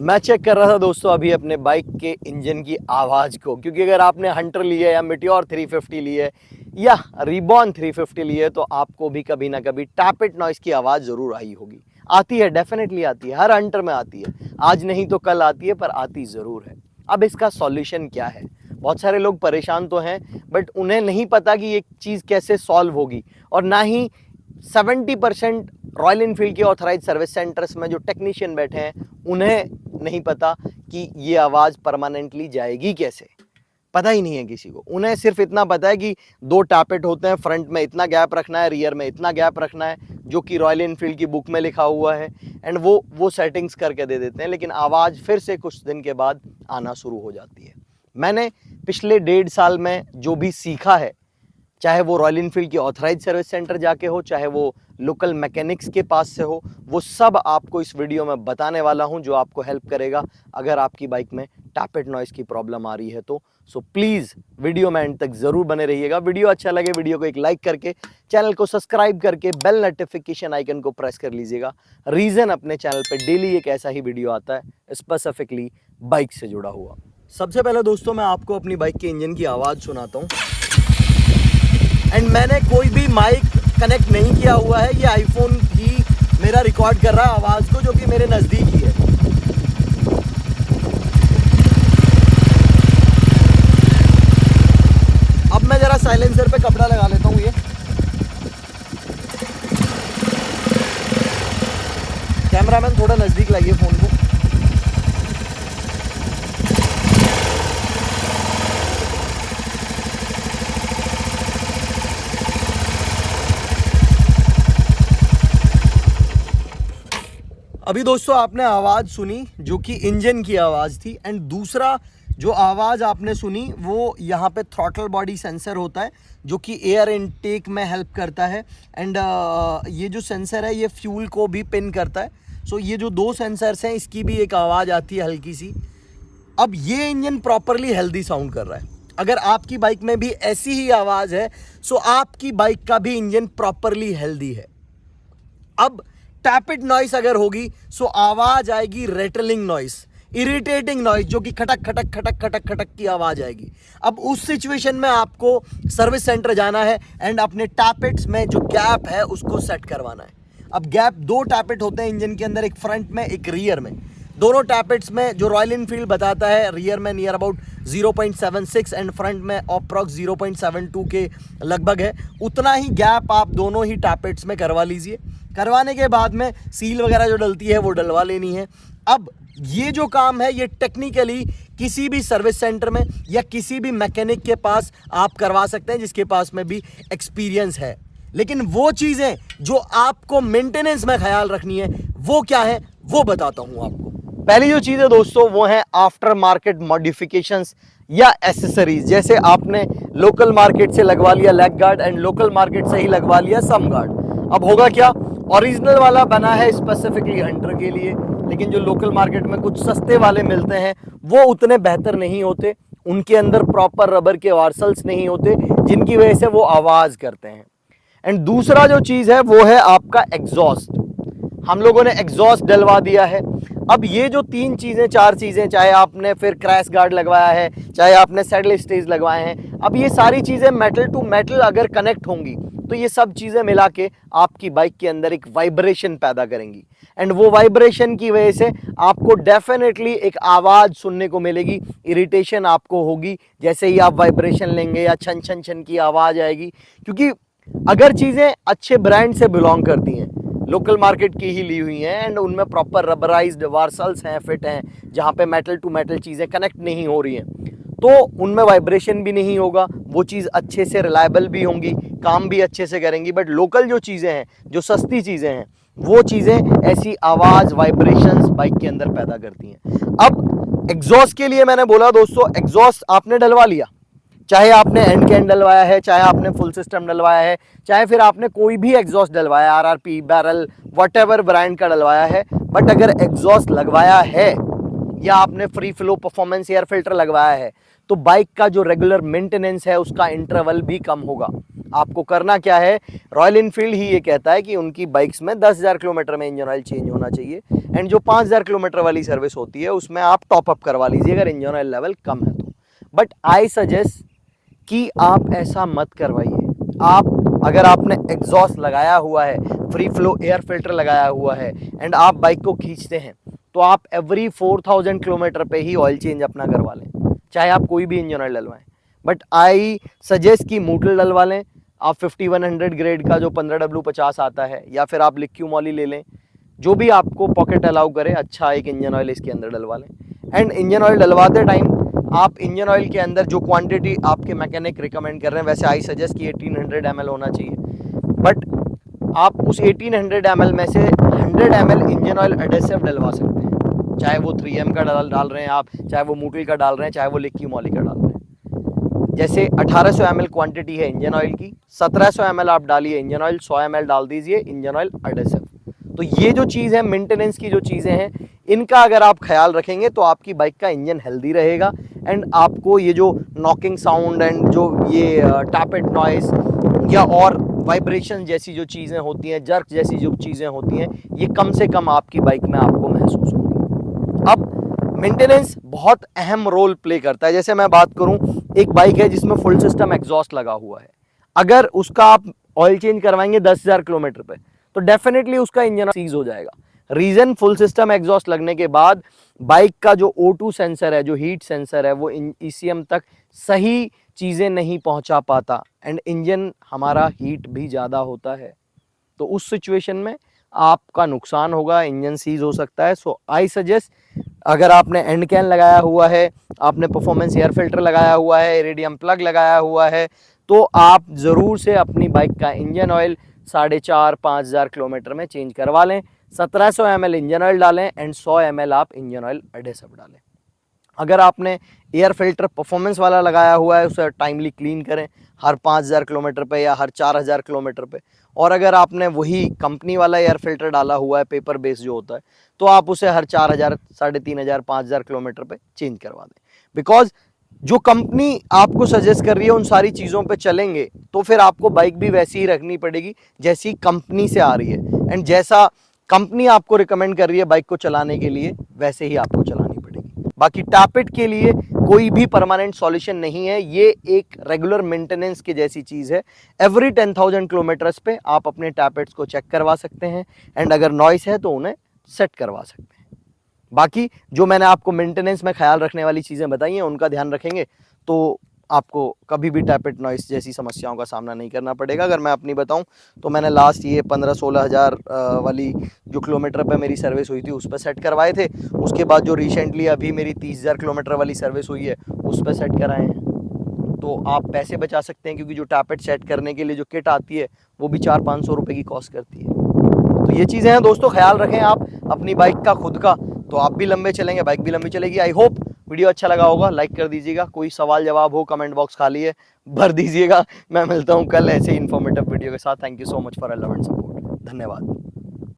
मैं चेक कर रहा था दोस्तों अभी अपने बाइक के इंजन की आवाज़ को, क्योंकि अगर आपने हंटर ली है या मिटियोर 350 ली है या रिबॉर्न 350 ली है तो आपको भी कभी ना कभी टैप इट नॉइस की आवाज़ ज़रूर आई होगी। आती है, डेफिनेटली आती है, हर हंटर में आती है, आज नहीं तो कल आती है, पर आती ज़रूर है। अब इसका सॉल्यूशन क्या है? बहुत सारे लोग परेशान तो हैं, बट उन्हें नहीं पता कि ये चीज़ कैसे सॉल्व होगी, और ना ही 70% रॉयल इनफील्ड के ऑथराइज सर्विस सेंटर्स में जो टेक्नीशियन बैठे हैं उन्हें नहीं पता कि ये आवाज़ परमानेंटली जाएगी कैसे। पता ही नहीं है किसी को। उन्हें सिर्फ इतना पता है कि 2 टैपेट होते हैं, फ्रंट में इतना गैप रखना है, रियर में इतना गैप रखना है, जो कि रॉयल इनफील्ड की बुक में लिखा हुआ है, एंड वो सेटिंग्स करके दे देते हैं, लेकिन आवाज़ फिर से कुछ दिन के बाद आना शुरू हो जाती है। मैंने पिछले 1.5 साल में जो भी सीखा है, चाहे वो रॉयल इनफील्ड की ऑथराइज सर्विस सेंटर जाके हो, चाहे वो लोकल मैकेनिक्स के पास से हो, वो सब आपको इस वीडियो में बताने वाला हूं, जो आपको हेल्प करेगा अगर आपकी बाइक में टैप इट नॉइस की प्रॉब्लम आ रही है तो। सो प्लीज़ वीडियो में एंड तक ज़रूर बने रहिएगा। वीडियो अच्छा लगे वीडियो को एक लाइक करके, चैनल को सब्सक्राइब करके बेल नोटिफिकेशन आइकन को प्रेस कर लीजिएगा। रीज़न, अपने चैनल पर डेली एक ऐसा ही वीडियो आता है स्पेसिफिकली बाइक से जुड़ा हुआ। सबसे पहले दोस्तों मैं आपको अपनी बाइक के इंजन की आवाज़ सुनाता हूँ, एंड मैंने कोई भी माइक कनेक्ट नहीं किया हुआ है, ये आईफोन ही मेरा रिकॉर्ड कर रहा है आवाज़ को, जो कि मेरे नज़दीक ही है। अब मैं ज़रा साइलेंसर पे कपड़ा लगा लेता हूँ। ये कैमरामैन थोड़ा नज़दीक लाइए फ़ोन को। अभी दोस्तों आपने आवाज़ सुनी जो कि इंजन की आवाज़ थी, एंड दूसरा जो आवाज़ आपने सुनी वो यहाँ पे थ्रॉटल बॉडी सेंसर होता है, जो कि एयर इनटेक में हेल्प करता है, एंड ये जो सेंसर है ये फ्यूल को भी पिन करता है। सो ये जो 2 सेंसर्स हैं इसकी भी एक आवाज़ आती है हल्की सी। अब ये इंजन प्रॉपरली हेल्दी साउंड कर रहा है। अगर आपकी बाइक में भी ऐसी ही आवाज़ है, सो आपकी बाइक का भी इंजन प्रॉपरली हेल्दी है। अब टैप इट नॉइस अगर होगी सो आवाज आएगी रेटलिंग नॉइस, इरिटेटिंग नॉइस, जो कि खटक खटक खटक खटक खटक की आवाज आएगी। अब उस सिचुएशन में आपको सर्विस सेंटर जाना है एंड अपने टैपिट्स में जो गैप है उसको सेट करवाना है। अब गैप 2 टैपिट होते हैं इंजन के अंदर, एक फ्रंट में एक रियर में। दोनों टैपिट्स में जो रॉयल इनफील्ड बताता है रियर में नियर अबाउट 0.76 एंड फ्रंट में अप्रॉक्स 0.72 के लगभग है, उतना ही गैप आप दोनों ही टैपिट्स में करवा लीजिए। करवाने के बाद में सील वगैरह जो डलती है वो डलवा लेनी है। अब ये जो काम है ये टेक्निकली किसी भी सर्विस सेंटर में या किसी भी मैकेनिक के पास आप करवा सकते हैं जिसके पास में भी एक्सपीरियंस है, लेकिन वो चीज़ें जो आपको मेंटेनेंस में ख्याल रखनी है वो क्या है वो बताता हूं आपको। पहली जो चीज़ है दोस्तों वो है आफ्टर मार्केट मॉडिफिकेशंस या एसेसरीज। जैसे आपने लोकल मार्केट से लगवा लिया leg guard and local market से ही लगवा लिया सम गार्ड। अब होगा क्या, ओरिजिनल वाला बना है स्पेसिफिकली हंटर के लिए, लेकिन जो लोकल मार्केट में कुछ सस्ते वाले मिलते हैं वो उतने बेहतर नहीं होते, उनके अंदर प्रॉपर रबर के वार्सल्स नहीं होते, जिनकी वजह से वो आवाज़ करते हैं। एंड दूसरा जो चीज़ है वो है आपका एग्जॉस्ट। हम लोगों ने एग्जॉस्ट डलवा दिया है। अब ये जो 3 चीज़ें 4 चीज़ें, चाहे आपने फिर क्रैश गार्ड लगवाया है, चाहे आपने सैडल स्टेज लगवाए हैं, अब ये सारी चीज़ें मेटल टू मेटल अगर कनेक्ट होंगी तो ये सब चीज़ें मिला के आपकी बाइक के अंदर एक वाइब्रेशन पैदा करेंगी, एंड वो वाइब्रेशन की वजह से आपको डेफिनेटली एक आवाज़ सुनने को मिलेगी, इरिटेशन आपको होगी जैसे ही आप वाइब्रेशन लेंगे या छन छन छन की आवाज़ आएगी। क्योंकि अगर चीज़ें अच्छे ब्रांड से बिलोंग करती हैं, लोकल मार्केट की ही ली हुई हैं एंड उनमें प्रॉपर रबराइज्ड वार्सल्स हैं, फिट हैं, जहाँ पे मेटल टू मेटल चीज़ें कनेक्ट नहीं हो रही हैं, तो उनमें वाइब्रेशन भी नहीं होगा, वो चीज़ अच्छे से रिलायबल भी होंगी, काम भी अच्छे से करेंगी। बट लोकल जो चीज़ें हैं, जो सस्ती चीज़ें हैं, वो चीज़ें ऐसी आवाज़ वाइब्रेशंस बाइक के अंदर पैदा करती हैं। अब एग्जॉस्ट के लिए मैंने बोला दोस्तों, एग्जॉस्ट आपने डलवा लिया, चाहे आपने एंड कैन डलवाया है, चाहे आपने फुल सिस्टम डलवाया है, चाहे फिर आपने कोई भी एग्जॉस्ट डलवाया, आरआरपी, बैरल, व्हाटएवर ब्रांड का डलवाया है, बट अगर एग्जॉस्ट लगवाया है या आपने free flow performance air filter लगवाया है तो बाइक का जो रेगुलर मेंटेनेंस है उसका इंटरवल भी कम होगा। आपको करना क्या है, रॉयल इनफील्ड ही ये कहता है कि उनकी बाइक्स में 10,000 किलोमीटर में इंजन ऑयल चेंज होना चाहिए, एंड जो 5,000 किलोमीटर वाली सर्विस होती है उसमें आप टॉप अप करवा लीजिए अगर इंजन ऑयल लेवल कम है तो। बट आई सजेस्ट कि आप ऐसा मत करवाइए। आप अगर आपने एग्जॉस्ट लगाया हुआ है, फ्री फ्लो एयर फिल्टर लगाया हुआ है एंड आप बाइक को खींचते हैं, तो आप एवरी 4,000 किलोमीटर पे ही ऑयल चेंज अपना करवा लें, चाहे आप कोई भी इंजन ऑयल डलवाएं। बट आई सजेस्ट कि मूटल डलवा लें आप 5100 ग्रेड का जो 15W50 आता है, या फिर आप लिक्यू मॉली ले लें, जो भी आपको पॉकेट अलाउ करे, अच्छा एक इंजन ऑयल इसके अंदर डलवा लें। एंड इंजन ऑयल डलवाते टाइम आप इंजन ऑयल के अंदर जो क्वांटिटी आपके मैकेनिक रिकमेंड कर रहे हैं, वैसे आई सजेस्ट कि 1800 ml होना चाहिए, बट आप उस 1800 ml में से 100 ml इंजन ऑयल एडेसिव डलवा सकते हैं, चाहे वो 3M का डाल रहे हैं आप, चाहे वो मूटल का डाल रहे हैं, चाहे वो लिक्की मॉली का डाल रहे हैं। जैसे 1800 ml क्वांटिटी है इंजन ऑयल की, 1700 ml आप डालिए इंजन ऑयल, 100 ml डाल दीजिए इंजन ऑयल एडेसिव। तो ये जो चीज़ है, मेंटेनेंस की जो चीज़ें हैं, इनका अगर आप ख्याल रखेंगे तो आपकी बाइक का इंजन हेल्दी रहेगा, एंड आपको ये जो नॉकिंग साउंड एंड जो ये टैपेट नॉइस या और वाइब्रेशन जैसी जो चीज़ें होती हैं, जर्क जैसी जो चीज़ें होती हैं, ये कम से कम आपकी बाइक में आपको महसूस होंगी। अब मेंटेनेंस बहुत अहम रोल प्ले करता है। जैसे मैं बात करूं, एक बाइक है जिसमें फुल सिस्टम एग्जॉस्ट लगा हुआ है, अगर उसका आप ऑयल चेंज करवाएंगे 10,000 किलोमीटर पे, तो डेफिनेटली उसका इंजन सीज हो जाएगा। रीजन, फुल सिस्टम एग्जॉस्ट लगने के बाद बाइक का जो O2 सेंसर है, जो हीट सेंसर है, वो ECM तक सही चीज़ें नहीं पहुंचा पाता, एंड इंजन हमारा हीट भी ज़्यादा होता है, तो उस सिचुएशन में आपका नुकसान होगा, इंजन सीज हो सकता है। सो आई सजेस्ट, अगर आपने एंड कैन लगाया हुआ है, आपने परफॉर्मेंस एयर फिल्टर लगाया हुआ है, इरिडियम प्लग लगाया हुआ है, तो आप ज़रूर से अपनी बाइक का इंजन ऑयल 4,500-5,000 किलोमीटर में चेंज करवा लें। 1700 ml इंजन ऑयल डालें एंड 100 ml आप इंजन ऑयल एडेसिव डालें। अगर आपने एयर फिल्टर परफॉर्मेंस वाला लगाया हुआ है, उसे टाइमली क्लीन करें हर 5,000 किलोमीटर पे या हर 4,000 किलोमीटर पे। और अगर आपने वही कंपनी वाला एयर फिल्टर डाला हुआ है, पेपर बेस जो होता है, तो आप उसे हर 4,000, 3,500, 5,000 किलोमीटर पे चेंज करवा दें। बिकॉज जो कंपनी आपको सजेस्ट कर रही है उन सारी चीज़ों पे चलेंगे तो फिर आपको बाइक भी वैसी ही रखनी पड़ेगी जैसी कंपनी से आ रही है, एंड जैसा कंपनी आपको रिकमेंड कर रही है बाइक को चलाने के लिए, वैसे ही आपको चलानी पड़ेगी। बाकी टैपेट के लिए कोई भी परमानेंट सॉल्यूशन नहीं है, ये एक रेगुलर मेंटेनेंस की जैसी चीज़ है। एवरी 10,000 किलोमीटर्स पे आप अपने टैपेट्स को चेक करवा सकते हैं, एंड अगर नॉइस है तो उन्हें सेट करवा सकते हैं। बाकी जो मैंने आपको मेंटेनेंस में ख्याल रखने वाली चीज़ें बताई हैं, उनका ध्यान रखेंगे तो आपको कभी भी टैपेट नॉइस जैसी समस्याओं का सामना नहीं करना पड़ेगा। अगर मैं अपनी बताऊं तो मैंने लास्ट ये 15-16 हज़ार वाली जो किलोमीटर पे मेरी सर्विस हुई थी उस पर सेट करवाए थे। उसके बाद जो रिसेंटली अभी मेरी 30,000 किलोमीटर वाली सर्विस हुई है उस पर सेट कराए हैं। तो आप पैसे बचा सकते हैं, क्योंकि जो टैपेट सेट करने के लिए जो किट आती है वो भी 400-500 रुपये की कॉस्ट करती है। तो ये चीज़ें हैं दोस्तों, ख्याल रखें आप अपनी बाइक का, खुद का, तो आप भी लंबे चलेंगे, बाइक भी लंबी चलेगी। आई होप वीडियो अच्छा लगा होगा, लाइक कर दीजिएगा। कोई सवाल जवाब हो कमेंट बॉक्स खाली है, भर दीजिएगा। मैं मिलता हूँ कल ऐसे इन्फॉर्मेटिव वीडियो के साथ। Thank you so much for love and support. धन्यवाद।